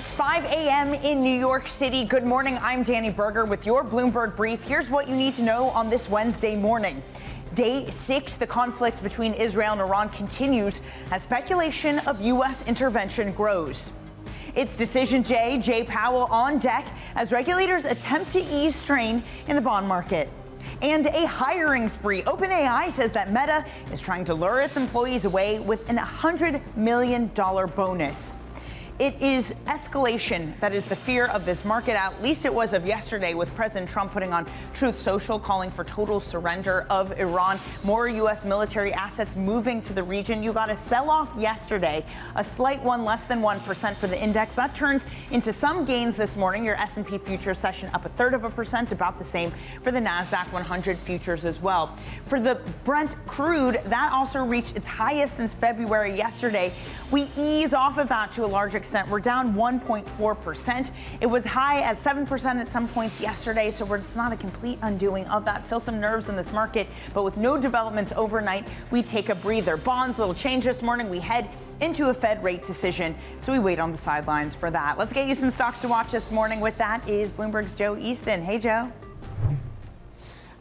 It's 5 a.m. in New York City. Good morning. I'm Danny Berger with your Bloomberg Brief. Here's what you need to know on this Wednesday morning. Day 6, the conflict between Israel and Iran continues as speculation of U.S. intervention grows. It's Decision J, Jay Powell on deck as regulators attempt to ease strain in the bond market. And a hiring spree. OpenAI says that Meta is trying to lure its employees away with an $100 million bonus. It is escalation that is the fear of this market. At least it was of yesterday, with President Trump putting on Truth Social, calling for total surrender of Iran. More U.S. military assets moving to the region. You got a sell-off yesterday, a slight one, less than 1% for the index. That turns into some gains this morning. Your S&P futures session up 0.33%, about the same for the NASDAQ 100 futures as well. For the Brent crude, that also reached its highest since February yesterday. We ease off of that to a large extent. We're down 1.4%. It was high as 7% at some points yesterday, so it's not a complete undoing of that. Still some nerves in this market, but with no developments overnight, we take a breather. Bonds, little change this morning. We head into a Fed rate decision, so we wait on the sidelines for that. Let's get you some stocks to watch this morning. With that is Bloomberg's Joe Easton. Hey, Joe.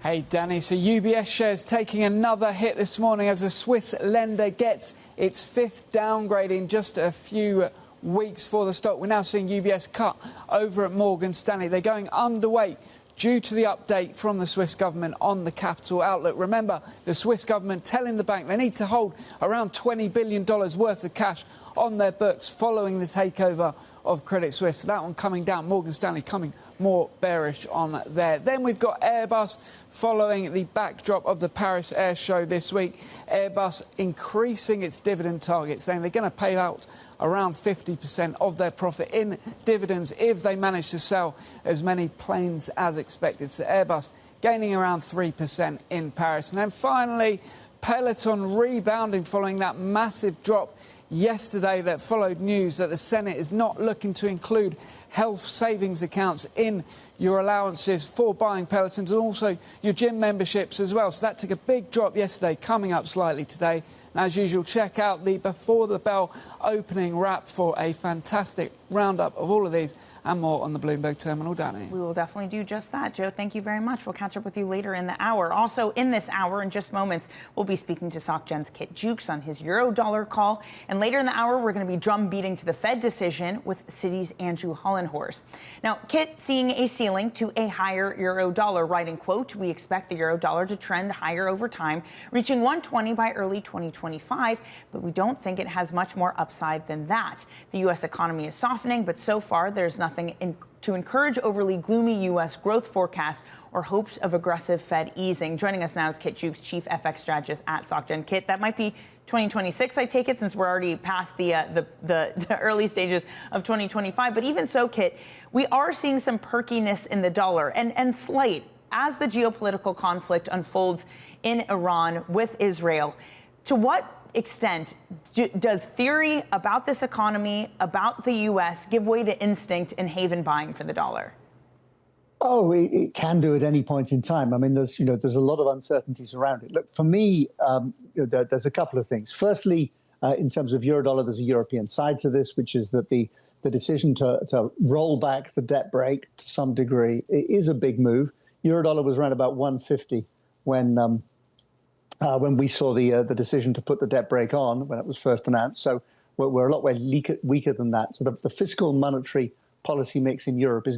Hey, Danny. So UBS shares taking another hit this morning as a Swiss lender gets its fifth downgrade in just a few weeks for the stock. We're now seeing UBS cut over at Morgan Stanley. They're going underweight due to the update from the Swiss government on the capital outlook. Remember, the Swiss government telling the bank they need to hold around $20 billion worth of cash on their books following the takeover of Credit Suisse. So that one coming down. Morgan Stanley coming more bearish on there. Then we've got Airbus following the backdrop of the Paris Air Show this week. Airbus increasing its dividend target, saying they're going to pay out around 50% of their profit in dividends if they manage to sell as many planes as expected. So Airbus gaining around 3% in Paris. And then finally, Peloton rebounding following that massive drop yesterday that followed news that the Senate is not looking to include health savings accounts in your allowances for buying Pelotons and also your gym memberships as well. So that took a big drop yesterday, coming up slightly today. And as usual, check out the Before the Bell opening wrap for a fantastic roundup of all of these and more on the Bloomberg Terminal, Danny. We will definitely do just that, Joe. Thank you very much. We'll catch up with you later in the hour. Also, in this hour, in just moments, we'll be speaking to SocGen's Kit Juckes on his euro-dollar call. And later in the hour, we're going to be drum-beating to the Fed decision with Citi's Andrew Hollenhorst. Now, Kit seeing a ceiling to a higher euro-dollar, writing, quote, "We expect the euro-dollar to trend higher over time, reaching 120 by early 2025, but we don't think it has much more upside than that. The U.S. economy is softening, but so far there's nothing to encourage overly gloomy U.S. growth forecasts or hopes of aggressive Fed easing." Joining us now is Kit Juckes, Chief FX Strategist at SocGen. Kit, that might be 2026, I take it, since we're already past the early stages of 2025. But even so, Kit, we are seeing some perkiness in the dollar and slight as the geopolitical conflict unfolds in Iran with Israel. To what extent does theory about this economy, about the U.S., give way to instinct and haven buying for the dollar? Oh, it can do at any point in time. I mean, there's a lot of uncertainties around it. Look, for me, there's a couple of things. Firstly, in terms of euro-dollar, there's a European side to this, which is that the decision to roll back the debt brake to some degree is a big move. Euro-dollar was around about 150 when we saw the decision to put the debt brake on when it was first announced. So we're a lot weaker than that. So the fiscal monetary policy mix in Europe is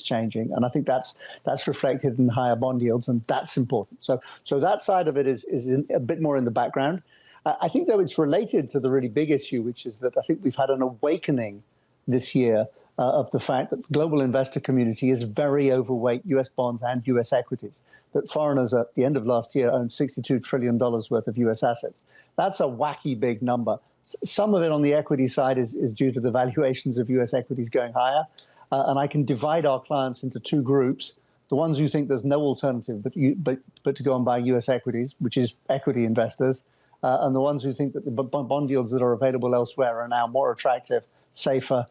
changing. And I think that's reflected in higher bond yields, and that's important. So that side of it is a bit more in the background. I think, though, it's related to the really big issue, which is that I think we've had an awakening this year of the fact that the global investor community is very overweight U.S. bonds and U.S. equities. That foreigners at the end of last year owned $62 trillion worth of U.S. assets. That's a wacky big number. Some of it on the equity side is due to the valuations of U.S. equities going higher. And I can divide our clients into two groups. The ones who think there's no alternative but to go and buy U.S. equities, which is equity investors, and the ones who think that the bond yields that are available elsewhere are now more attractive, safer.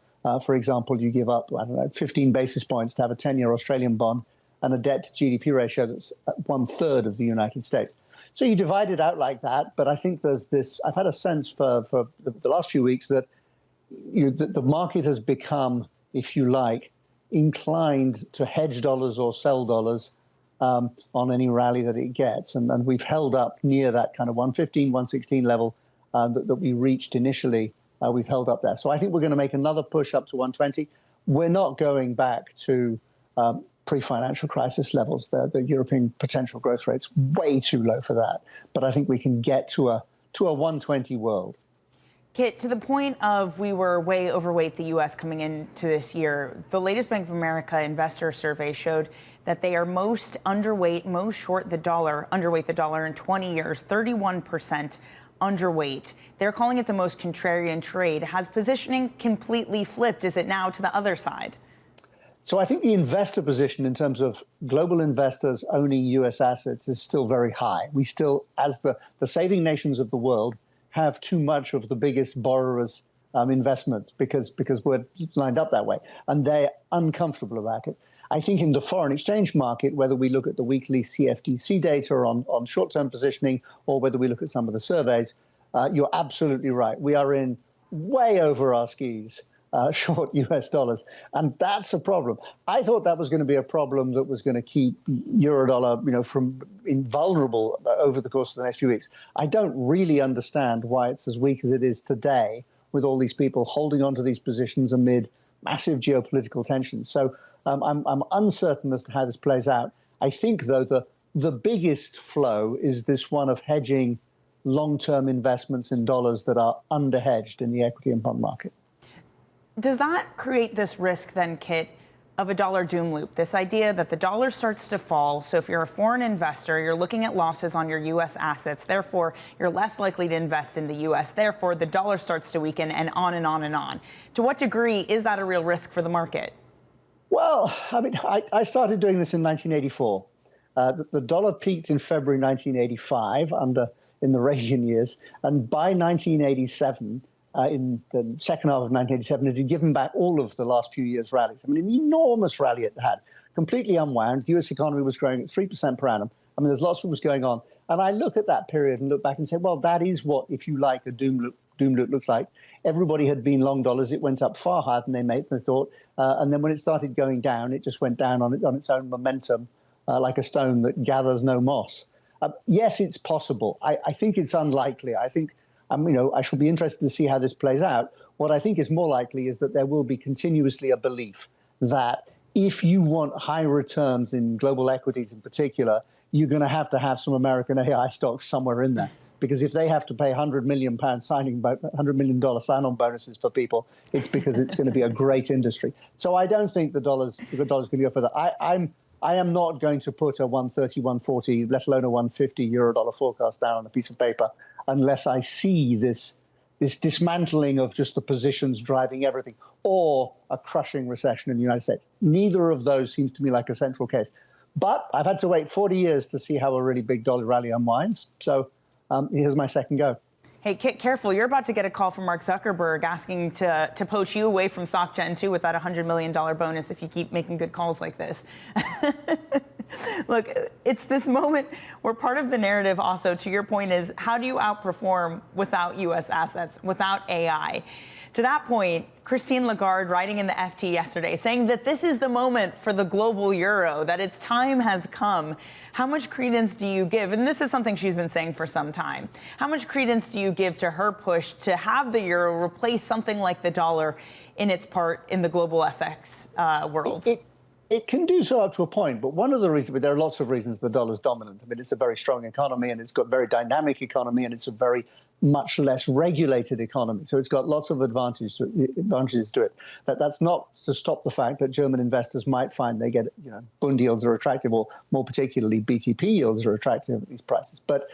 For example, you give up, 15 basis points to have a 10-year Australian bond and a debt to GDP ratio that's 1/3 of the United States. So you divide it out like that. But I think there's this, I've had a sense for the last few weeks that the market has become, if you like, inclined to hedge dollars or sell dollars on any rally that it gets. And we've held up near that kind of 115, 116 level that we reached initially. We've held up there. So I think we're going to make another push up to 120. We're not going back to pre-financial crisis levels. The European potential growth rate's way too low for that. But I think we can get to a 120 world. Kit, to the point of we were way overweight the U.S. coming into this year, the latest Bank of America investor survey showed that they are most underweight, most short the dollar, underweight the dollar in 20 years, 31% underweight. They're calling it the most contrarian trade. Has positioning completely flipped? Is it now to the other side? So I think the investor position in terms of global investors owning U.S. assets is still very high. We still, as the saving nations of the world, have too much of the biggest borrowers' investments because we're lined up that way, and they're uncomfortable about it. I think in the foreign exchange market, whether we look at the weekly CFTC data on short-term positioning or whether we look at some of the surveys, you're absolutely right. We are in way over our skis, short US dollars, and that's a problem. I thought that was going to be a problem that was going to keep Eurodollar, from invulnerable over the course of the next few weeks. I don't really understand why it's as weak as it is today, with all these people holding on to these positions amid massive geopolitical tensions. So I'm uncertain as to how this plays out. I think, though, the biggest flow is this one of hedging long-term investments in dollars that are underhedged in the equity and bond market. Does that create this risk then, Kit, of a dollar doom loop? This idea that the dollar starts to fall. So if you're a foreign investor, you're looking at losses on your U.S. assets. Therefore, you're less likely to invest in the U.S. Therefore, the dollar starts to weaken, and on and on and on. To what degree is that a real risk for the market? Well, I mean, I started doing this in 1984. The dollar peaked in February 1985 in the Reagan years. And by 1987, in the second half of 1987, it had given back all of the last few years' rallies. I mean, an enormous rally it had, completely unwound. The U.S. economy was growing at 3% per annum. I mean, there's lots of what was going on. And I look at that period and look back and say, well, that is what, if you like, a doom loop looks like. Everybody had been long dollars. It went up far higher than they thought. And then when it started going down, it just went down on its own momentum, like a stone that gathers no moss. Yes, it's possible. I think it's unlikely. I think I shall be interested to see how this plays out. What I think is more likely is that there will be continuously a belief that if you want high returns in global equities in particular, you're going to have some American AI stocks somewhere in there. Because if they have to pay £100 million $100 million sign-on bonuses for people, it's because it's going to be a great industry. So I don't think the dollar's going to go further. I am not going to put a 130, 140, let alone a 150 euro-dollar forecast down on a piece of paper unless I see this dismantling of just the positions driving everything, or a crushing recession in the United States. Neither of those seems to me like a central case. But I've had to wait 40 years to see how a really big dollar rally unwinds. So here's my second go. Hey, Kit, careful. You're about to get a call from Mark Zuckerberg asking to poach you away from SocGen 2 with that $100 million bonus if you keep making good calls like this. Look, it's this moment where part of the narrative also, to your point, is how do you outperform without U.S. assets, without AI? To that point, Christine Lagarde writing in the FT yesterday saying that this is the moment for the global euro, that its time has come. How much credence do you give? And this is something she's been saying for some time. How much credence do you give to her push to have the euro replace something like the dollar in its part in the global FX world? It can do so up to a point, but one of the reasons, there are lots of reasons the dollar's dominant. I mean, it's a very strong economy, and it's got very dynamic economy, and it's a very much less regulated economy. So it's got lots of advantages to it. That's not to stop the fact that German investors might find they get, Bund yields are attractive, or more particularly BTP yields are attractive at these prices. But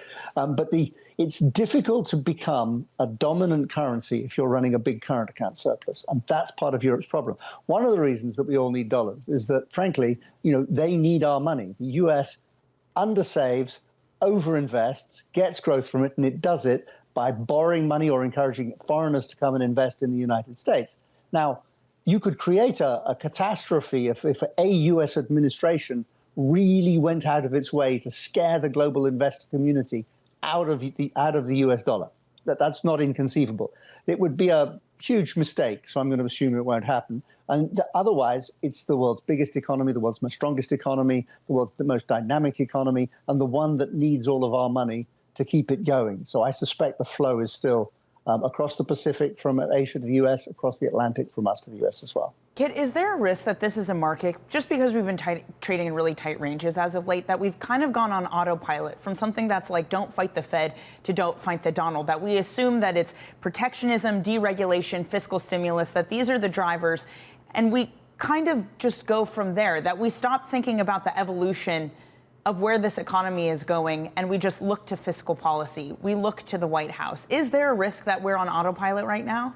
it's difficult to become a dominant currency if you're running a big current account surplus. And that's part of Europe's problem. One of the reasons that we all need dollars is that, frankly, they need our money. The US undersaves, overinvests, gets growth from it, and it does it by borrowing money or encouraging foreigners to come and invest in the United States. Now, you could create a catastrophe if a U.S. administration really went out of its way to scare the global investor community out of the U.S. dollar. That's not inconceivable. It would be a huge mistake. So I'm going to assume it won't happen. And otherwise, it's the world's biggest economy, the world's most strongest economy, the world's most dynamic economy, and the one that needs all of our money to keep it going. So I suspect the flow is still across the Pacific from Asia to the US, across the Atlantic from us to the US as well. Kit, is there a risk that this is a market, just because we've been trading in really tight ranges as of late, that we've kind of gone on autopilot from something that's like don't fight the Fed to don't fight the Donald, that we assume that it's protectionism, deregulation, fiscal stimulus, that these are the drivers, and we kind of just go from there, that we stop thinking about the evolution of where this economy is going and we just look to fiscal policy, we look to the White House? Is there a risk that we're on autopilot right now?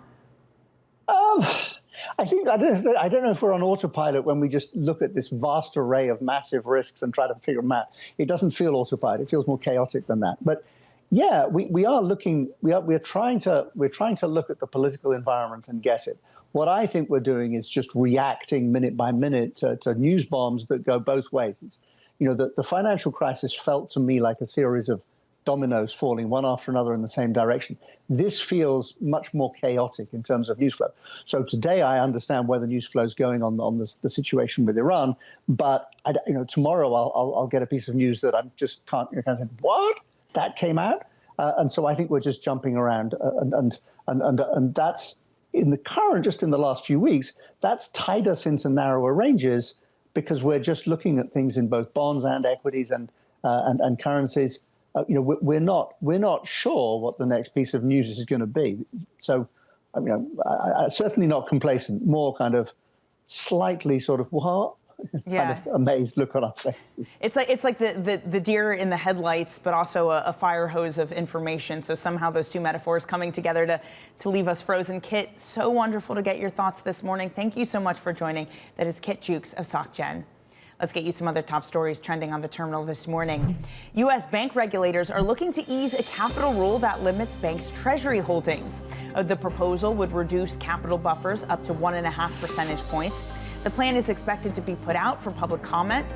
I don't know if we're on autopilot when we just look at this vast array of massive risks and try to figure them out. It doesn't feel autopilot. It feels more chaotic than that. But yeah, we are looking. We're trying to look at the political environment and guess it. What I think we're doing is just reacting minute by minute to news bombs that go both ways. It's, the financial crisis felt to me like a series of dominoes falling one after another in the same direction. This feels much more chaotic in terms of news flow. So today I understand where the news flow is going on the situation with Iran, but tomorrow I'll get a piece of news that I just can't say, what? That came out? And so I think we're just jumping around, and that's in the last few weeks, that's tied us into narrower ranges because we're just looking at things in both bonds and equities and currencies. We're not sure what the next piece of news is going to be. So, I certainly not complacent. More kind of slightly sort of what? Yeah. Kind of amazed look on our faces. It's like the deer in the headlights, but also a fire hose of information. So somehow those two metaphors coming together to leave us frozen. Kit, so wonderful to get your thoughts this morning. Thank you so much for joining. That is Kit Juckes of Societe Generale. Let's get you some other top stories trending on the terminal this morning. U.S. bank regulators are looking to ease a capital rule that limits banks' treasury holdings. The proposal would reduce capital buffers up to 1.5 percentage points. The plan is expected to be put out for public comment.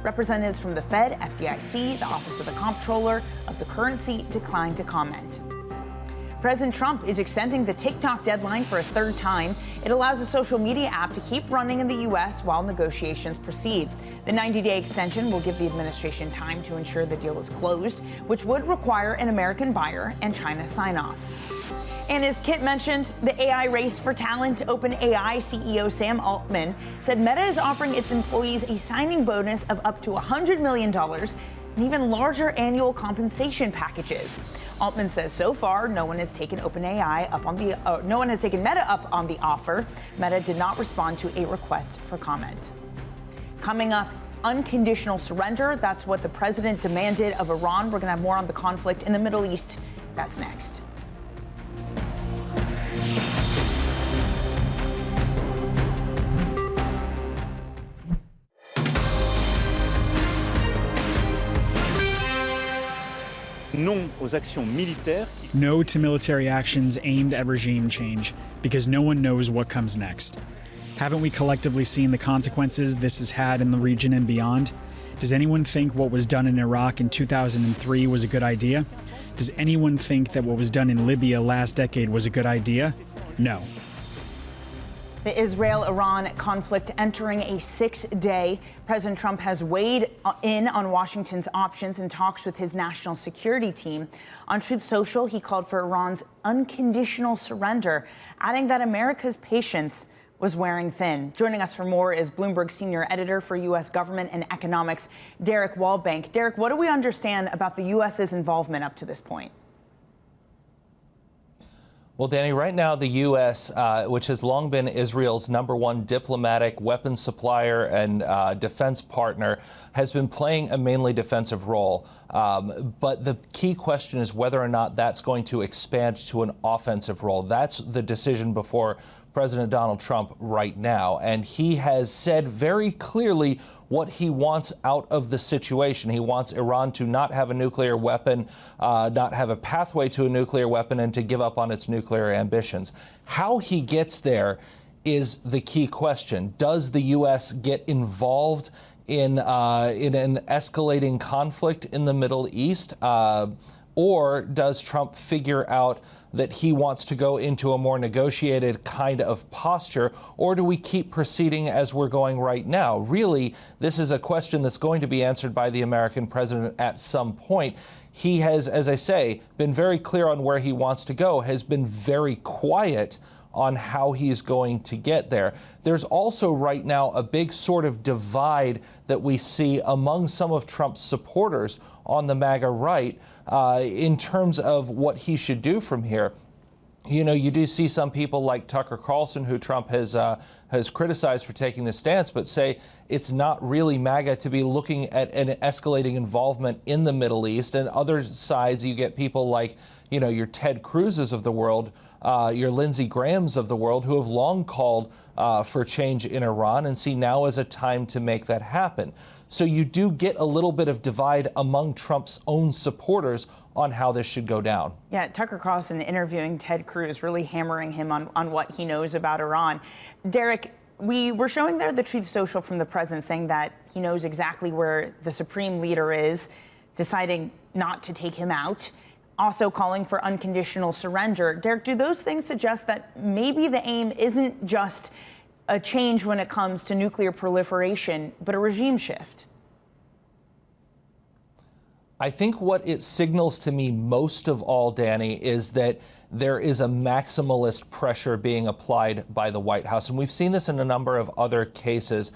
Representatives from the Fed, FDIC, the Office of the Comptroller of the Currency declined to comment. President Trump is extending the TikTok deadline for a third time. It allows the social media app to keep running in the U.S. while negotiations proceed. The 90-day extension will give the administration time to ensure the deal is closed, which would require an American buyer and China sign-off. And as Kit mentioned, the AI race for talent, OpenAI CEO Sam Altman said Meta is offering its employees a signing bonus of up to $100 million and even larger annual compensation packages. Altman says so far no one has taken Meta up on the offer. Meta did not respond to a request for comment. Coming up, unconditional surrender. That's what the president demanded of Iran. We're going to have more on the conflict in the Middle East. That's next. No to military actions aimed at regime change, because no one knows what comes next. Haven't we collectively seen the consequences this has had in the region and beyond? Does anyone think what was done in Iraq in 2003 was a good idea? Does anyone think that what was done in Libya last decade was a good idea? No. The Israel-Iran conflict entering a 6th day. President Trump has weighed in on Washington's options in talks with his national security team. On Truth Social, he called for Iran's unconditional surrender, adding that America's patience was wearing thin. Joining us for more is Bloomberg senior editor for U.S. government and economics, Derek Wallbank. Derek, what do we understand about the U.S.'s involvement up to this point? Well, Danny, right now the U.S., which has long been Israel's #1 diplomatic weapons supplier and defense partner, has been playing a mainly defensive role. But the key question is whether or not that's going to expand to an offensive role. That's the decision before President Donald Trump right now. And he has said very clearly what he wants out of the situation. He wants Iran to not have a nuclear weapon, not have a pathway to a nuclear weapon, and to give up on its nuclear ambitions. How he gets there is the key question. Does the U.S. get involved in an escalating conflict in the Middle East? Or does Trump figure out that he wants to go into a more negotiated kind of posture, or do we keep proceeding as we're going right now? Really, this is a question that's going to be answered by the American president at some point. He has, as I say, been very clear on where he wants to go, has been very quiet on how he's going to get there. There's also right now a big sort of divide that we see among some of Trump's supporters on the MAGA right in terms of what he should do from here. You know, you do see some people like Tucker Carlson, who Trump has criticized for taking this stance, but say it's not really MAGA to be looking at an escalating involvement in the Middle East. And other sides, you get people like, you know, your Ted Cruz's of the world, your Lindsey Graham's of the world, who have long called for change in Iran and see now as a time to make that happen. So you do get a little bit of divide among Trump's own supporters on how this should go down. Yeah, Tucker Carlson interviewing Ted Cruz, really hammering him on what he knows about Iran. Derek, we were showing there the Truth Social from the president saying that he knows exactly where the supreme leader is, deciding not to take him out, also calling for unconditional surrender. Derek, do those things suggest that maybe the aim isn't just a change when it comes to nuclear proliferation, but a regime shift? I think what it signals to me most of all, Danny, is that there is a maximalist pressure being applied by the White House. And we've seen this in a number of other cases,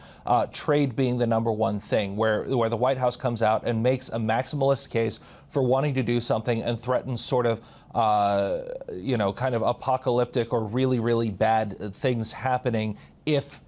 trade being the number one thing, where the White House comes out and makes a maximalist case for wanting to do something and threatens sort of, kind of apocalyptic or really, really bad things happening if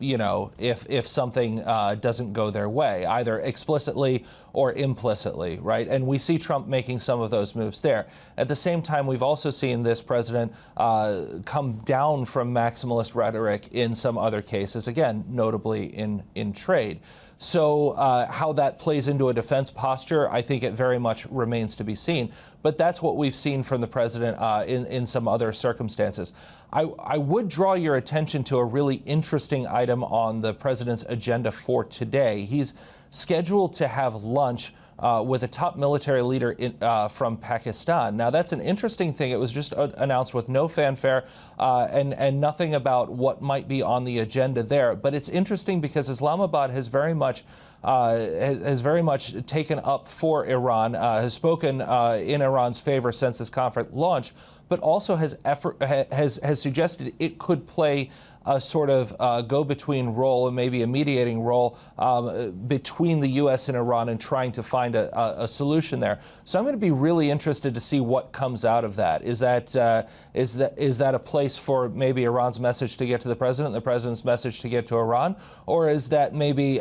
something doesn't go their way, either explicitly or implicitly, right? And we see Trump making some of those moves there. At the same time, we've also seen this president come down from maximalist rhetoric in some other cases, again, notably in trade. So how that plays into a defense posture, I think it very much remains to be seen. But that's what we've seen from the president in some other circumstances. I would draw your attention to a really interesting item on the president's agenda for today. He's scheduled to have lunch with a top military leader from Pakistan. Now, that's an interesting thing. It was just announced with no fanfare and nothing about what might be on the agenda there. But it's interesting because Islamabad has very much taken up for Iran, has spoken in Iran's favor since this conflict launched, but also has suggested it could play a sort of go-between role and maybe a mediating role between the U.S. and Iran and trying to find a solution there. So I'm going to be really interested to see what comes out of that. Is that a place for maybe Iran's message to get to the president, the president's message to get to Iran, or is that maybe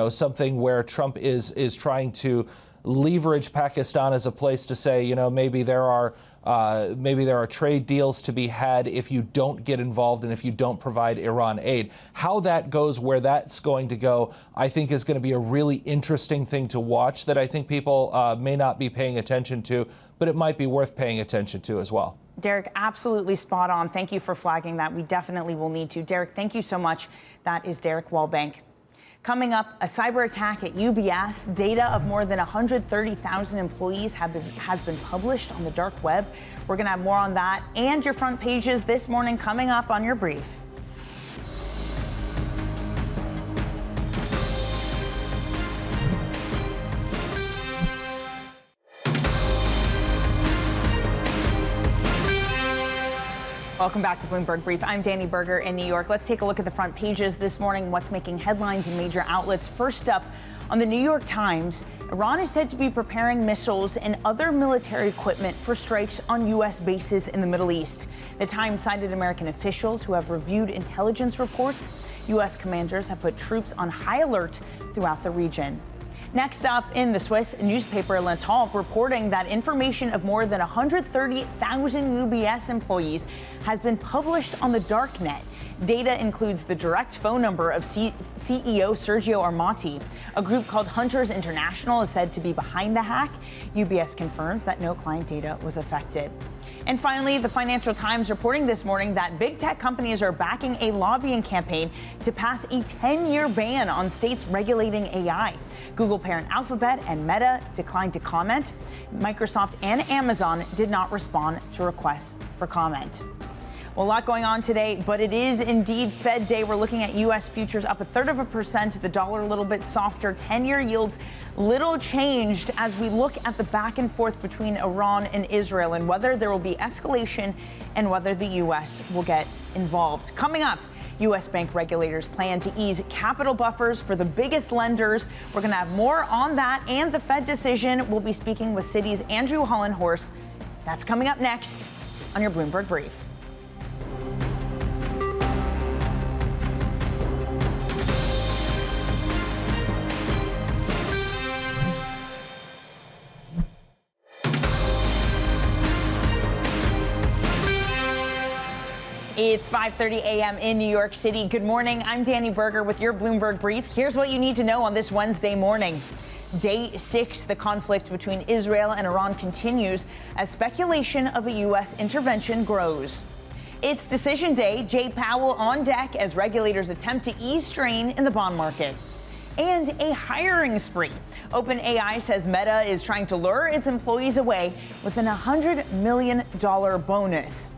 something where Trump is trying to leverage Pakistan as a place to say, maybe there are trade deals to be had if you don't get involved and if you don't provide Iran aid. How that goes, where that's going to go, I think is going to be a really interesting thing to watch that I think people may not be paying attention to, but it might be worth paying attention to as well. Derek, absolutely spot on. Thank you for flagging that. We definitely will need to. Derek, thank you so much. That is Derek Wallbank. Coming up, a cyber attack at UBS. Data of more than 130,000 employees has been published on the dark web. We're going to have more on that and your front pages this morning coming up on your brief. Welcome back to Bloomberg Brief. I'm Danny Berger in New York. Let's take a look at the front pages this morning. What's making headlines in major outlets? First up, on the New York Times, Iran is said to be preparing missiles and other military equipment for strikes on U.S. bases in the Middle East. The Times cited American officials who have reviewed intelligence reports. U.S. commanders have put troops on high alert throughout the region. Next up, in the Swiss newspaper Le Temps, reporting that information of more than 130,000 UBS employees has been published on the darknet. Data includes the direct phone number of CEO Sergio Armati. A group called Hunters International is said to be behind the hack. UBS confirms that no client data was affected. And finally, the Financial Times reporting this morning that big tech companies are backing a lobbying campaign to pass a 10-year ban on states regulating AI. Google parent Alphabet and Meta declined to comment. Microsoft and Amazon did not respond to requests for comment. Well, a lot going on today, but it is indeed Fed Day. We're looking at U.S. futures up 0.33%, the dollar a little bit softer, 10-year yields little changed as we look at the back and forth between Iran and Israel and whether there will be escalation and whether the U.S. will get involved. Coming up, U.S. bank regulators plan to ease capital buffers for the biggest lenders. We're going to have more on that and the Fed decision. We'll be speaking with Citi's Andrew Hollenhorst. That's coming up next on your Bloomberg Brief. It's 5:30 a.m. in New York City. Good morning. I'm Danny Berger with your Bloomberg Brief. Here's what you need to know on this Wednesday morning. Day 6, the conflict between Israel and Iran continues as speculation of a U.S. intervention grows. It's decision day. Jay Powell on deck as regulators attempt to ease strain in the bond market. And a hiring spree. OpenAI says Meta is trying to lure its employees away with an $100 million bonus.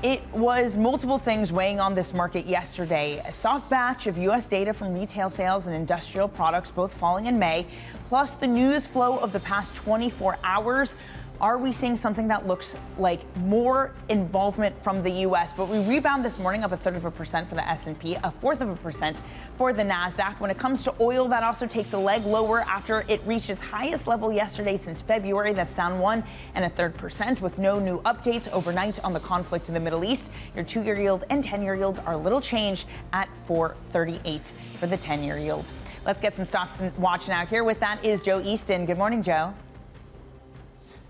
It was multiple things weighing on this market yesterday. A soft batch of U.S. data from retail sales and industrial products, both falling in May, plus the news flow of the past 24 hours. Are we seeing something that looks like more involvement from the U.S.? But we rebound this morning up 1/3% for the S&P, 1/4% for the NASDAQ. When it comes to oil, that also takes a leg lower after it reached its highest level yesterday since February. That's down 1 1/3% with no new updates overnight on the conflict in the Middle East. Your 2-year yield and 10-year yield are little changed at 4.38 for the 10-year yield. Let's get some stocks to watch now. Here with that is Joe Easton. Good morning, Joe.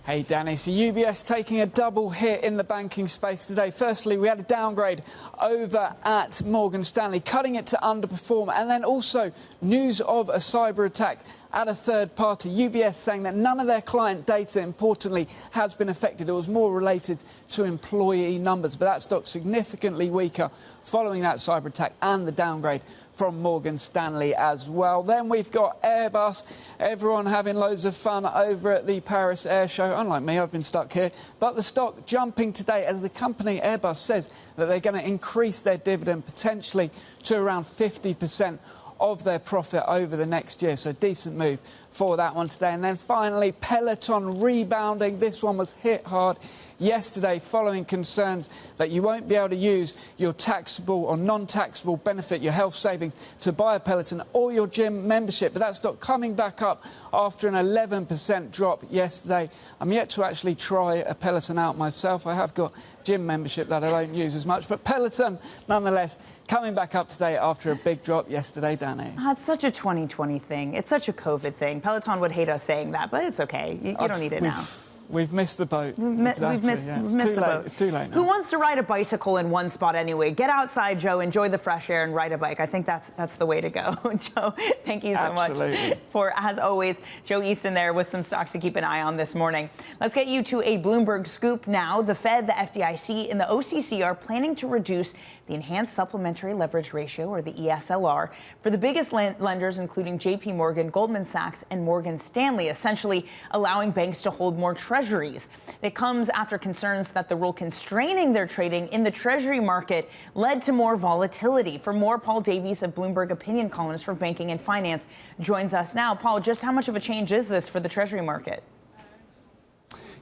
Hey, Danny. So UBS taking a double hit in the banking space today. Firstly, we had a downgrade over at Morgan Stanley, cutting it to underperform. And then also news of a cyber attack at a third party. UBS saying that none of their client data, importantly, has been affected. It was more related to employee numbers. But that stock significantly weaker following that cyber attack and the downgrade from Morgan Stanley as well. Then we've got Airbus. Everyone having loads of fun over at the Paris Air Show. Unlike me, I've been stuck here. But the stock jumping today as the company Airbus says that they're going to increase their dividend potentially to around 50% of their profit over the next year. So decent move for that one today. And then finally, Peloton rebounding. This one was hit hard yesterday following concerns that you won't be able to use your taxable or non-taxable benefit, your health savings, to buy a Peloton or your gym membership. But that stock coming back up after an 11% drop yesterday. I'm yet to actually try a Peloton out myself. I have got gym membership that I don't use as much. But Peloton, nonetheless, coming back up today after a big drop yesterday, Danny. It's such a 2020 thing. It's such a COVID thing. Peloton would hate us saying that, but it's okay. You don't need it now. We've missed the boat. We've missed the boat. It's too late now. Who wants to ride a bicycle in one spot anyway? Get outside, Joe, enjoy the fresh air and ride a bike. I think that's the way to go. Joe, thank you so much for, as always, Joe Easton there with some stocks to keep an eye on this morning. Let's get you to a Bloomberg scoop now. The Fed, the FDIC, and the OCC are planning to reduce the Enhanced Supplementary Leverage Ratio, or the ESLR, for the biggest lenders, including J.P. Morgan, Goldman Sachs, and Morgan Stanley, essentially allowing banks to hold more treasuries. It comes after concerns that the rule constraining their trading in the treasury market led to more volatility. For more, Paul Davies, a Bloomberg opinion columnist for banking and finance, joins us now. Paul, just how much of a change is this for the treasury market?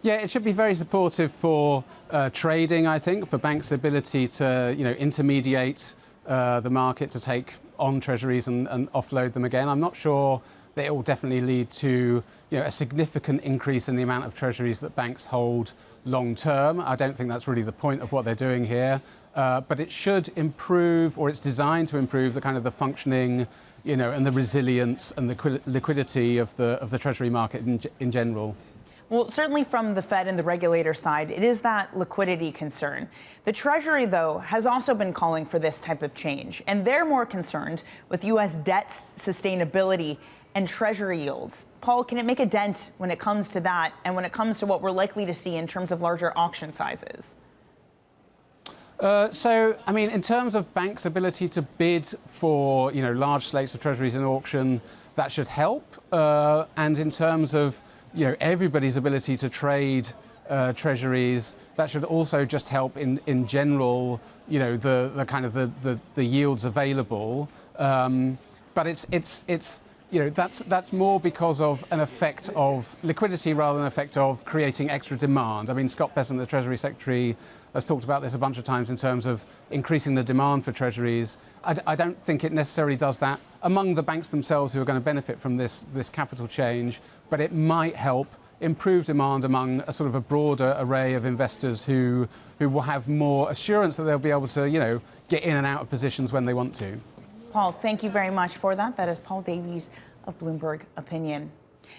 Yeah, it should be very supportive for trading, I think, for banks' ability to, intermediate the market, to take on treasuries and offload them again. I'm not sure that it will definitely lead to, a significant increase in the amount of treasuries that banks hold long term. I don't think that's really the point of what they're doing here. But it should improve, or it's designed to improve, the kind of the functioning, and the resilience and the liquidity of the treasury market in general. Well, certainly from the Fed and the regulator side, it is that liquidity concern. The Treasury, though, has also been calling for this type of change, and they're more concerned with U.S. debt sustainability and Treasury yields. Paul, can it make a dent when it comes to that and when it comes to what we're likely to see in terms of larger auction sizes? I mean, in terms of banks' ability to bid for, large slates of treasuries in auction, that should help. And in terms of, everybody's ability to trade treasuries, that should also just help in general, the kind of the yields available. But that's more because of an effect of liquidity rather than an effect of creating extra demand. I mean, Scott Bessent, the Treasury Secretary, has talked about this a bunch of times in terms of increasing the demand for treasuries. I don't think it necessarily does that among the banks themselves who are going to benefit from this capital change, but it might help improve demand among a sort of a broader array of investors who will have more assurance that they'll be able to, get in and out of positions when they want to. Paul, thank you very much for that. That is Paul Davies of Bloomberg Opinion.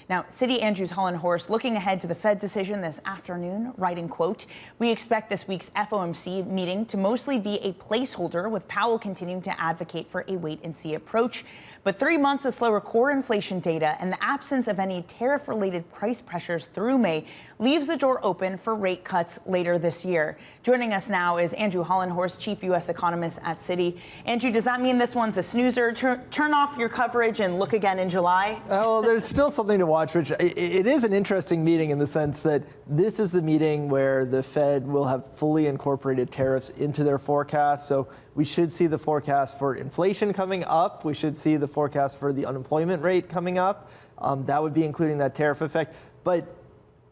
Now, Citi Andrews Hollenhorst looking ahead to the Fed decision this afternoon, writing, quote, "We expect this week's FOMC meeting to mostly be a placeholder, with Powell continuing to advocate for a wait-and-see approach. But 3 months of slower core inflation data and the absence of any tariff-related price pressures through May leaves the door open for rate cuts later this year." Joining us now is Andrew Hollenhorst, Chief U.S. Economist at Citi. Andrew, does that mean this one's a snoozer? Turn off your coverage and look again in July? Well, there's still something to watch, Rich. It is an interesting meeting in the sense that this is the meeting where the Fed will have fully incorporated tariffs into their forecast. So we should see the forecast for inflation coming up. We should see the forecast for the unemployment rate coming up. That would be including that tariff effect. But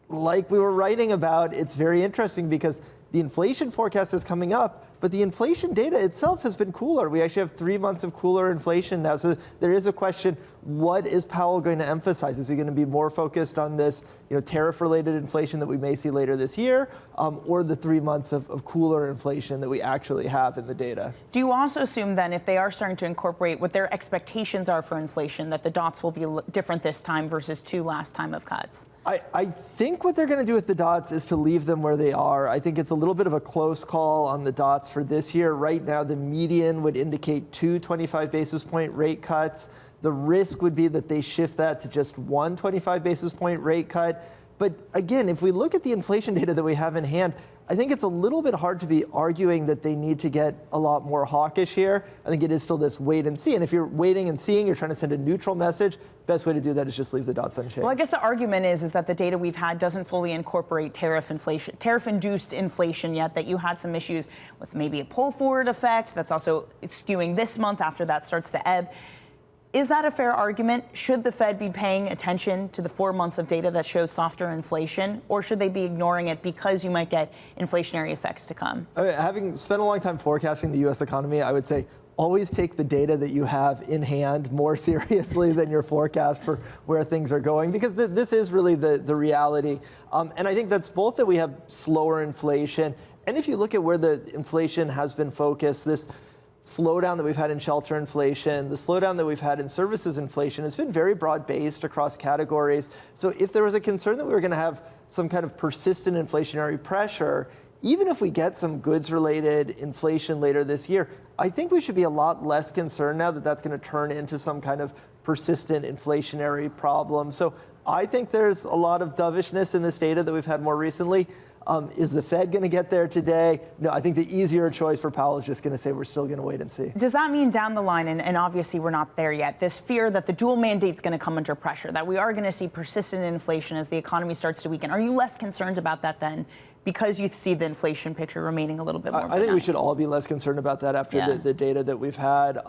like we were writing about, it's very interesting because the inflation forecast is coming up, but the inflation data itself has been cooler. We actually have 3 months of cooler inflation now. So there is a question, what is Powell going to emphasize? Is he going to be more focused on this tariff-related inflation that we may see later this year, or the 3 months of cooler inflation that we actually have in the data? Do you also assume then, if they are starting to incorporate what their expectations are for inflation, that the dots will be different this time versus 2 last time of cuts? I think what they're going to do with the dots is to leave them where they are. I think it's a little bit of a close call on the dots for this year. Right now, the median would indicate 2 25 basis point rate cuts. The risk would be that they shift that to just 1 25 basis point rate cut. But again, if we look at the inflation data that we have in hand, I think it's a little bit hard to be arguing that they need to get a lot more hawkish here. I think it is still this wait and see. And if you're waiting and seeing, you're trying to send a neutral message, best way to do that is just leave the dots unchanged. Well, I guess the argument is that the data we've had doesn't fully incorporate tariff-induced inflation yet, that you had some issues with maybe a pull-forward effect that's also skewing this month after that starts to ebb. Is that a fair argument? Should the Fed be paying attention to the 4 months of data that shows softer inflation, or should they be ignoring it because you might get inflationary effects to come? Having spent a long time forecasting the U.S. economy, I would say always take the data that you have in hand more seriously than your forecast for where things are going, because this is really the reality. And I think that's both that we have slower inflation, and if you look at where the inflation has been focused, this slowdown that we've had in shelter inflation, the slowdown that we've had in services inflation has been very broad-based across categories. So if there was a concern that we were going to have some kind of persistent inflationary pressure, even if we get some goods-related inflation later this year, I think we should be a lot less concerned now that that's going to turn into some kind of persistent inflationary problem. So I think there's a lot of dovishness in this data that we've had more recently. Is the Fed going to get there today? No, I think the easier choice for Powell is just going to say we're still going to wait and see. Does that mean down the line, and obviously we're not there yet, this fear that the dual mandate's going to come under pressure, that we are going to see persistent inflation as the economy starts to weaken? Are you less concerned about that then, because you see the inflation picture remaining a little bit more benign? I think we should all be less concerned about that after the data that we've had.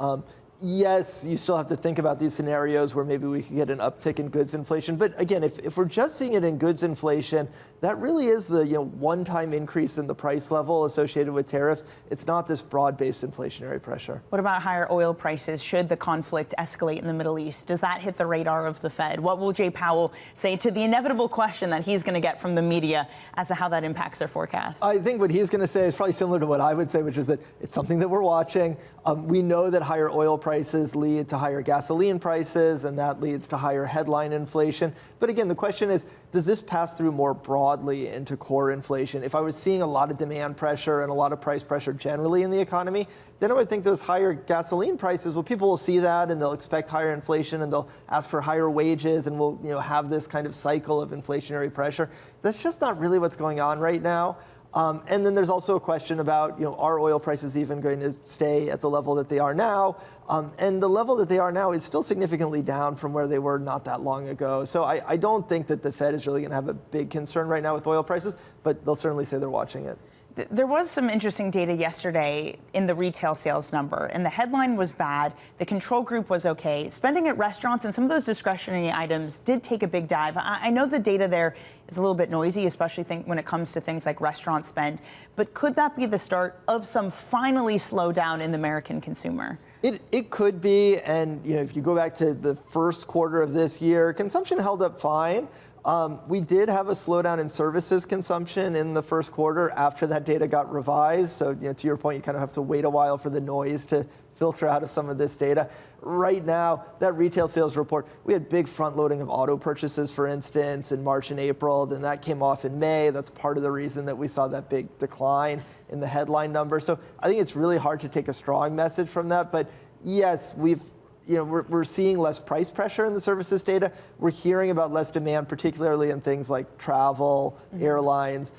Yes, you still have to think about these scenarios where maybe we could get an uptick in goods inflation. But again, if we're just seeing it in goods inflation, that really is the one-time increase in the price level associated with tariffs. It's not this broad-based inflationary pressure. What about higher oil prices should the conflict escalate in the Middle East? Does that hit the radar of the Fed? What will Jay Powell say to the inevitable question that he's going to get from the media as to how that impacts their forecast? I think what he's going to say is probably similar to what I would say, which is that it's something that we're watching. We know that higher oil prices prices lead to higher gasoline prices, and that leads to higher headline inflation. But again, the question is, does this pass through more broadly into core inflation? If I was seeing a lot of demand pressure and a lot of price pressure generally in the economy, then I would think those higher gasoline prices, well, people will see that and they'll expect higher inflation and they'll ask for higher wages and we'll have this kind of cycle of inflationary pressure. That's just not really what's going on right now. And then there's also a question about, are oil prices even going to stay at the level that they are now? And the level that they are now is still significantly down from where they were not that long ago. So I don't think that the Fed is really going to have a big concern right now with oil prices, but they'll certainly say they're watching it. There was some interesting data yesterday in the retail sales number, and the headline was bad. The control group was okay. Spending at restaurants and some of those discretionary items did take a big dive. I know the data there is a little bit noisy, especially when it comes to things like restaurant spend. But could that be the start of some finally slowdown in the American consumer? It could be, and if you go back to the first quarter of this year, consumption held up fine. We did have a slowdown in services consumption in the first quarter after that data got revised. So, to your point, you kind of have to wait a while for the noise to filter out of some of this data. Right now, that retail sales report, we had big front loading of auto purchases, for instance, in March and April. Then that came off in May. That's part of the reason that we saw that big decline in the headline number. So I think it's really hard to take a strong message from that. But yes, we're seeing less price pressure in the services data. We're hearing about less demand, particularly in things like travel, airlines,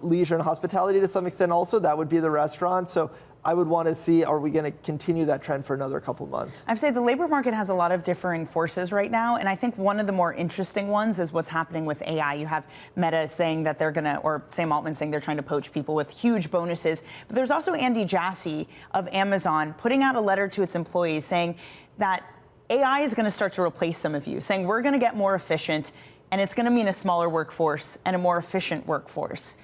leisure and hospitality to some extent also. That would be the restaurants. So I would want to see, are we going to continue that trend for another couple of months? I'd say the labor market has a lot of differing forces right now. And I think one of the more interesting ones is what's happening with AI. You have Meta saying that they're going to, or Sam Altman saying they're trying to poach people with huge bonuses. But there's also Andy Jassy of Amazon putting out a letter to its employees saying that AI is going to start to replace some of you, saying we're going to get more efficient and it's going to mean a smaller workforce and a more efficient workforce.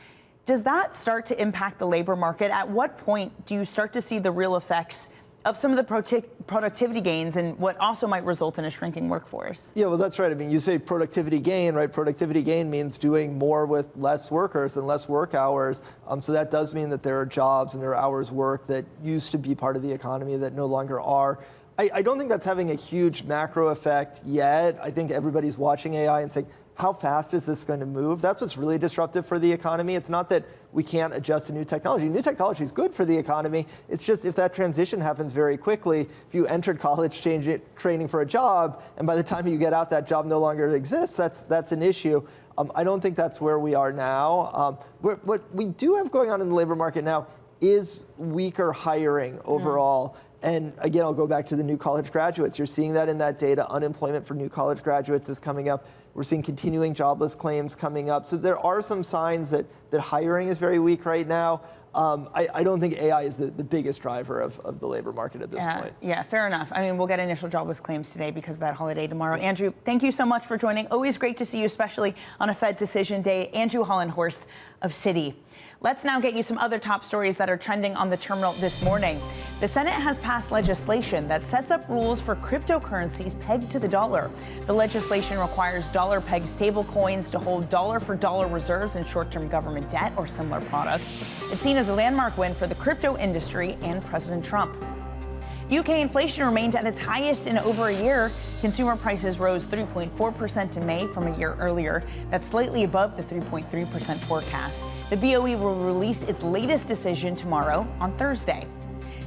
Does that start to impact the labor market? At what point do you start to see the real effects of some of the productivity gains and what also might result in a shrinking workforce? Yeah, well, that's right. I mean, you say productivity gain, right? Productivity gain means doing more with less workers and less work hours. So that does mean that there are jobs and there are hours worked that used to be part of the economy that no longer are. I don't think that's having a huge macro effect yet. I think everybody's watching AI and saying, how fast is this going to move? That's what's really disruptive for the economy. It's not that we can't adjust to new technology. New technology is good for the economy. It's just if that transition happens very quickly, if you entered college training for a job, and by the time you get out, that job no longer exists, that's an issue. I don't think that's where we are now. What we do have going on in the labor market now is weaker hiring overall. And again, I'll go back to the new college graduates. You're seeing that in that data. Unemployment for new college graduates is coming up. We're seeing continuing jobless claims coming up. So there are some signs that hiring is very weak right now. I don't think AI is the biggest driver of the labor market at this point. Yeah, fair enough. I mean, we'll get initial jobless claims today because of that holiday tomorrow. Andrew, thank you so much for joining. Always great to see you, especially on a Fed decision day. Andrew Hollenhorst of Citi. Let's now get you some other top stories that are trending on the terminal this morning. The Senate has passed legislation that sets up rules for cryptocurrencies pegged to the dollar. The legislation requires dollar-pegged stablecoins to hold dollar-for-dollar reserves in short-term government debt or similar products. It's seen as a landmark win for the crypto industry and President Trump. UK inflation remained at its highest in over a year. Consumer prices rose 3.4% in May from a year earlier. That's slightly above the 3.3% forecast. The BOE will release its latest decision tomorrow on Thursday.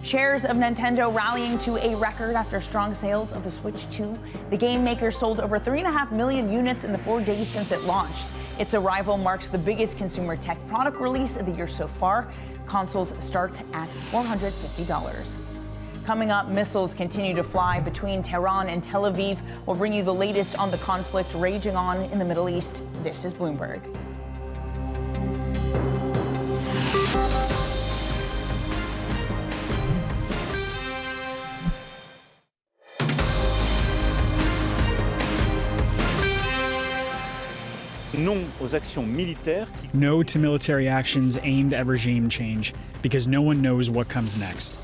Shares of Nintendo rallying to a record after strong sales of the Switch 2. The game maker sold over 3.5 million units in the 4 days since it launched. Its arrival marks the biggest consumer tech product release of the year so far. Consoles start at $450. Coming up, missiles continue to fly between Tehran and Tel Aviv. We'll bring you the latest on the conflict raging on in the Middle East. This is Bloomberg. No to military actions aimed at regime change, because no one knows what comes next.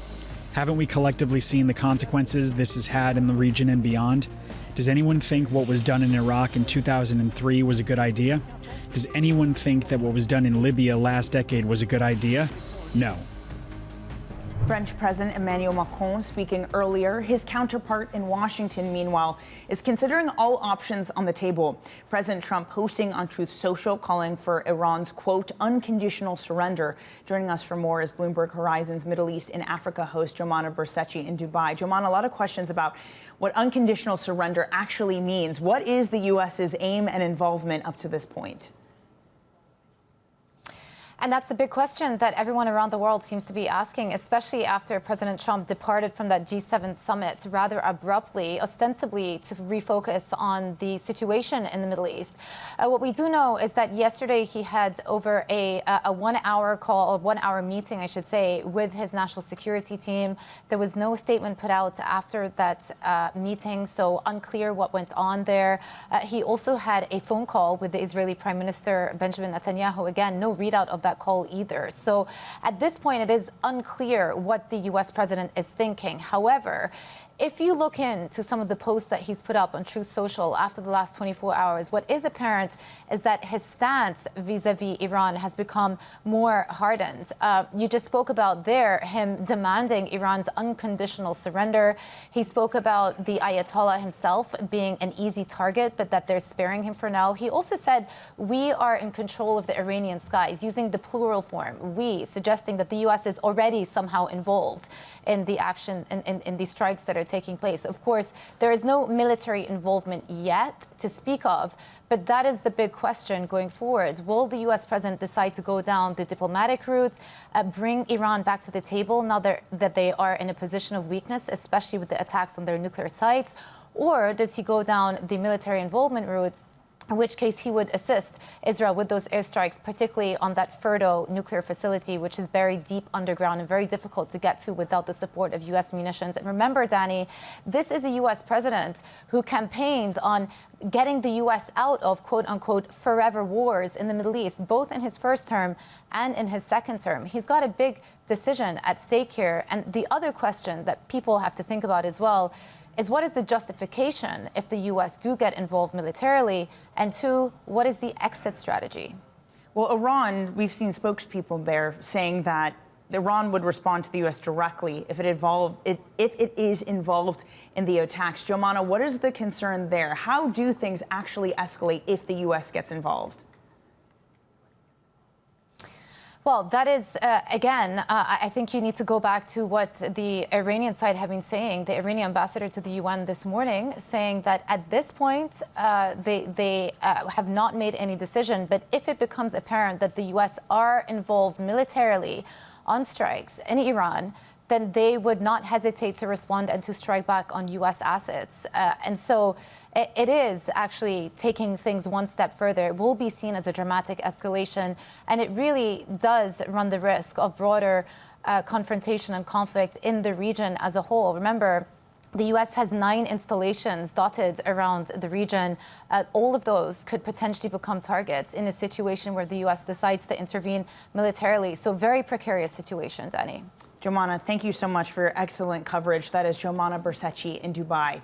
Haven't we collectively seen the consequences this has had in the region and beyond? Does anyone think what was done in Iraq in 2003 was a good idea? Does anyone think that what was done in Libya last decade was a good idea? No. French President Emmanuel Macron speaking earlier. His counterpart in Washington, meanwhile, is considering all options on the table. President Trump posting on Truth Social, calling for Iran's, quote, unconditional surrender. Joining us for more is Bloomberg Horizon's Middle East and Africa host, Jomana Bercetchi in Dubai. Jomana, a lot of questions about what unconditional surrender actually means. What is the U.S.'s aim and involvement up to this point? And that's the big question that everyone around the world seems to be asking, especially after President Trump departed from that G7 summit rather abruptly, ostensibly to refocus on the situation in the Middle East. What we do know is that yesterday he had over a 1 hour call, or 1 hour meeting, I should say, with his national security team. There was no statement put out after that meeting, so unclear what went on there. He also had a phone call with the Israeli Prime Minister Benjamin Netanyahu. Again, no readout of that call either. So at this point, it is unclear what the U.S. president is thinking. However, if you look into some of the posts that he's put up on Truth Social after the last 24 hours, what is apparent is that his stance vis-a-vis Iran has become more hardened. You just spoke about there him demanding Iran's unconditional surrender. He spoke about the Ayatollah himself being an easy target, but that they're sparing him for now. He also said, we are in control of the Iranian skies, using the plural form, we, suggesting that the U.S. is already somehow involved in the action, in the strikes that are taking place. Of course, there is no military involvement yet to speak of, but that is the big question going forward. Will the U.S. president decide to go down the diplomatic route, bring Iran back to the table now that they are in a position of weakness, especially with the attacks on their nuclear sites, or does he go down the military involvement route, in which case he would assist Israel with those airstrikes, particularly on that Fordo nuclear facility, which is buried deep underground and very difficult to get to without the support of U.S. munitions. And remember, Danny, this is a U.S. president who campaigned on getting the U.S. out of, quote unquote, forever wars in the Middle East, both in his first term and in his second term. He's got a big decision at stake here. And the other question that people have to think about as well is, what is the justification if the U.S. do get involved militarily? And two, what is the exit strategy? Well, Iran, we've seen spokespeople there saying that Iran would respond to the U.S. directly if it is involved in the attacks. Jomana, what is the concern there? How do things actually escalate if the U.S. gets involved? Well, that is, again, I think you need to go back to what the Iranian side have been saying. The Iranian ambassador to the UN this morning saying that at this point, they have not made any decision. But if it becomes apparent that the U.S. are involved militarily on strikes in Iran, then they would not hesitate to respond and to strike back on U.S. assets. And so it is actually taking things one step further. It will be seen as a dramatic escalation, and it really does run the risk of broader confrontation and conflict in the region as a whole. Remember, the U.S. has 9 installations dotted around the region. All of those could potentially become targets in a situation where the U.S. decides to intervene militarily. So very precarious situation, Danny. Jomana, thank you so much for your excellent coverage. That is Jomana Bercetchi in Dubai.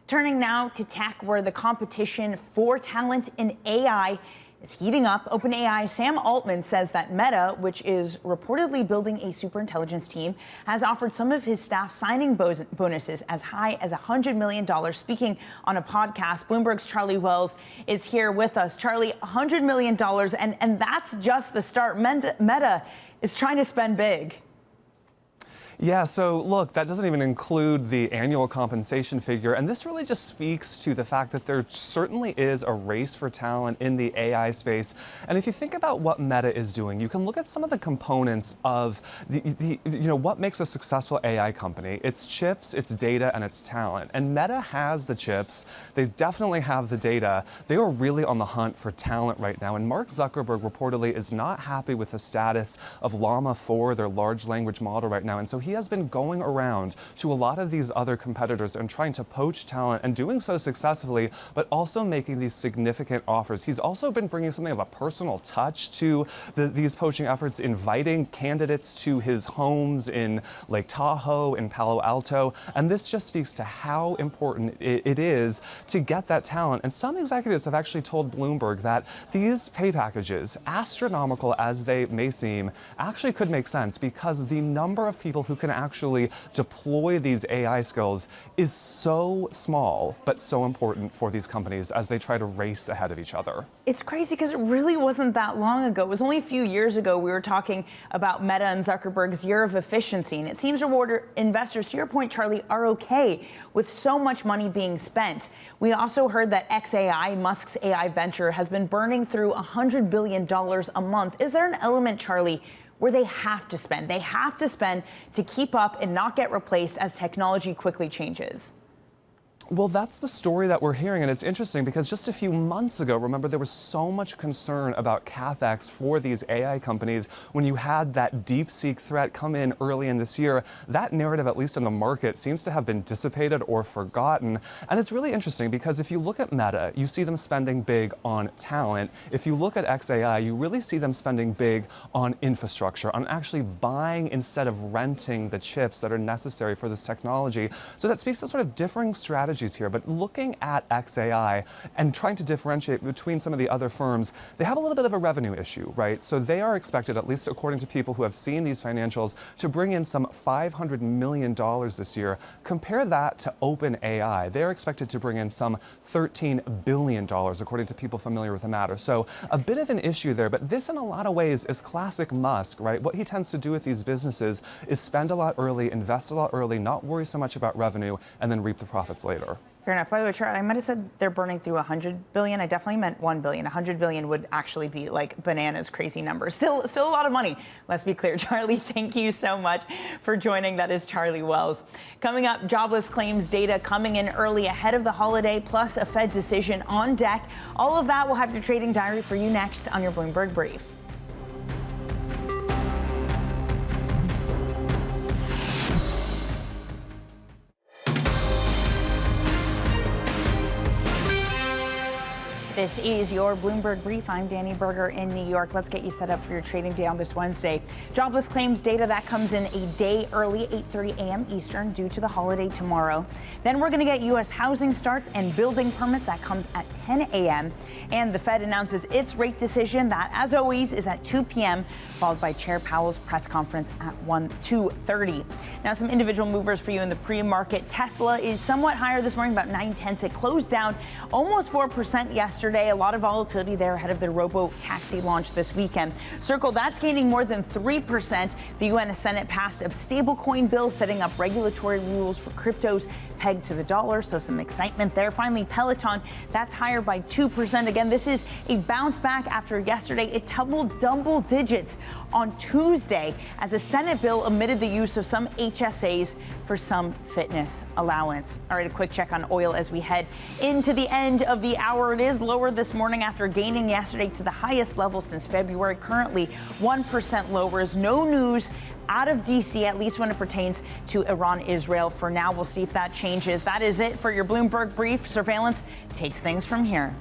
Turning now to tech, where the competition for talent in AI is heating up. OpenAI Sam Altman says that Meta, which is reportedly building a superintelligence team, has offered some of his staff signing bonuses as high as $100 million. Speaking on a podcast, Bloomberg's Charlie Wells is here with us. Charlie, $100 million, and that's just the start. Meta is trying to spend big. Yeah, so look, that doesn't even include the annual compensation figure. And this really just speaks to the fact that there certainly is a race for talent in the AI space. And if you think about what Meta is doing, you can look at some of the components of what makes a successful AI company. It's chips, it's data, and it's talent. And Meta has the chips. They definitely have the data. They are really on the hunt for talent right now. And Mark Zuckerberg reportedly is not happy with the status of Llama 4, their large language model right now. And so he has been going around to a lot of these other competitors and trying to poach talent, and doing so successfully, but also making these significant offers. He's also been bringing something of a personal touch to these poaching efforts, inviting candidates to his homes in Lake Tahoe, in Palo Alto. And this just speaks to how important it is to get that talent. And some executives have actually told Bloomberg that these pay packages, astronomical as they may seem, actually could make sense, because the number of people who who can actually deploy these AI skills is so small, but so important for these companies as they try to race ahead of each other. It's crazy because it really wasn't that long ago. It was only a few years ago we were talking about Meta and Zuckerberg's year of efficiency. And it seems reward investors, to your point, Charlie, are okay with so much money being spent. We also heard that xAI, Musk's AI venture, has been burning through $100 billion a month. Is there an element, Charlie, where they have to spend? They have to spend to keep up and not get replaced as technology quickly changes. Well, that's the story that we're hearing, and it's interesting because just a few months ago, remember, there was so much concern about CapEx for these AI companies when you had that DeepSeek threat come in early in this year. That narrative, at least in the market, seems to have been dissipated or forgotten. And it's really interesting because if you look at Meta, you see them spending big on talent. If you look at xAI, you really see them spending big on infrastructure, on actually buying instead of renting the chips that are necessary for this technology. So that speaks to sort of differing strategies here, but looking at xAI and trying to differentiate between some of the other firms, they have a little bit of a revenue issue, right? So they are expected, at least according to people who have seen these financials, to bring in some $500 million this year. Compare that to OpenAI. They're expected to bring in some $13 billion, according to people familiar with the matter. So a bit of an issue there, but this in a lot of ways is classic Musk, right? What he tends to do with these businesses is spend a lot early, invest a lot early, not worry so much about revenue, and then reap the profits later. Fair enough. By the way, Charlie, I might have said they're burning through $100 billion. I definitely meant $1 billion. $100 billion would actually be like bananas crazy numbers. Still a lot of money. Let's be clear. Charlie, thank you so much for joining. That is Charlie Wells. Coming up, jobless claims data coming in early ahead of the holiday, plus a Fed decision on deck. All of that, we'll have your trading diary for you next on your Bloomberg Brief. This is your Bloomberg Brief. I'm Danny Berger in New York. Let's get you set up for your trading day on this Wednesday. Jobless claims data that comes in a day early, 8:30 a.m. Eastern, due to the holiday tomorrow. Then we're going to get U.S. housing starts and building permits. That comes at 10 a.m. And the Fed announces its rate decision. That, as always, is at 2 p.m., followed by Chair Powell's press conference at 2:30. Now, some individual movers for you in the pre-market. Tesla is somewhat higher this morning, about 9/10. It closed down almost 4% yesterday. A lot of volatility there ahead of the robo-taxi launch this weekend. Circle, that's gaining more than 3%. The U.S. Senate passed a stablecoin bill setting up regulatory rules for cryptos pegged to the dollar, so some excitement there. Finally, Peloton, that's higher by 2%. Again, this is a bounce back after yesterday. It tumbled double digits on Tuesday as a Senate bill omitted the use of some HSAs for some fitness allowance. All right, a quick check on oil as we head into the end of the hour. It is lower this morning after gaining yesterday to the highest level since February. Currently 1% lower. Is no news out of D.C., at least when it pertains to Iran-Israel. For now, we'll see if that changes. That is it for your Bloomberg Brief. Surveillance takes things from here.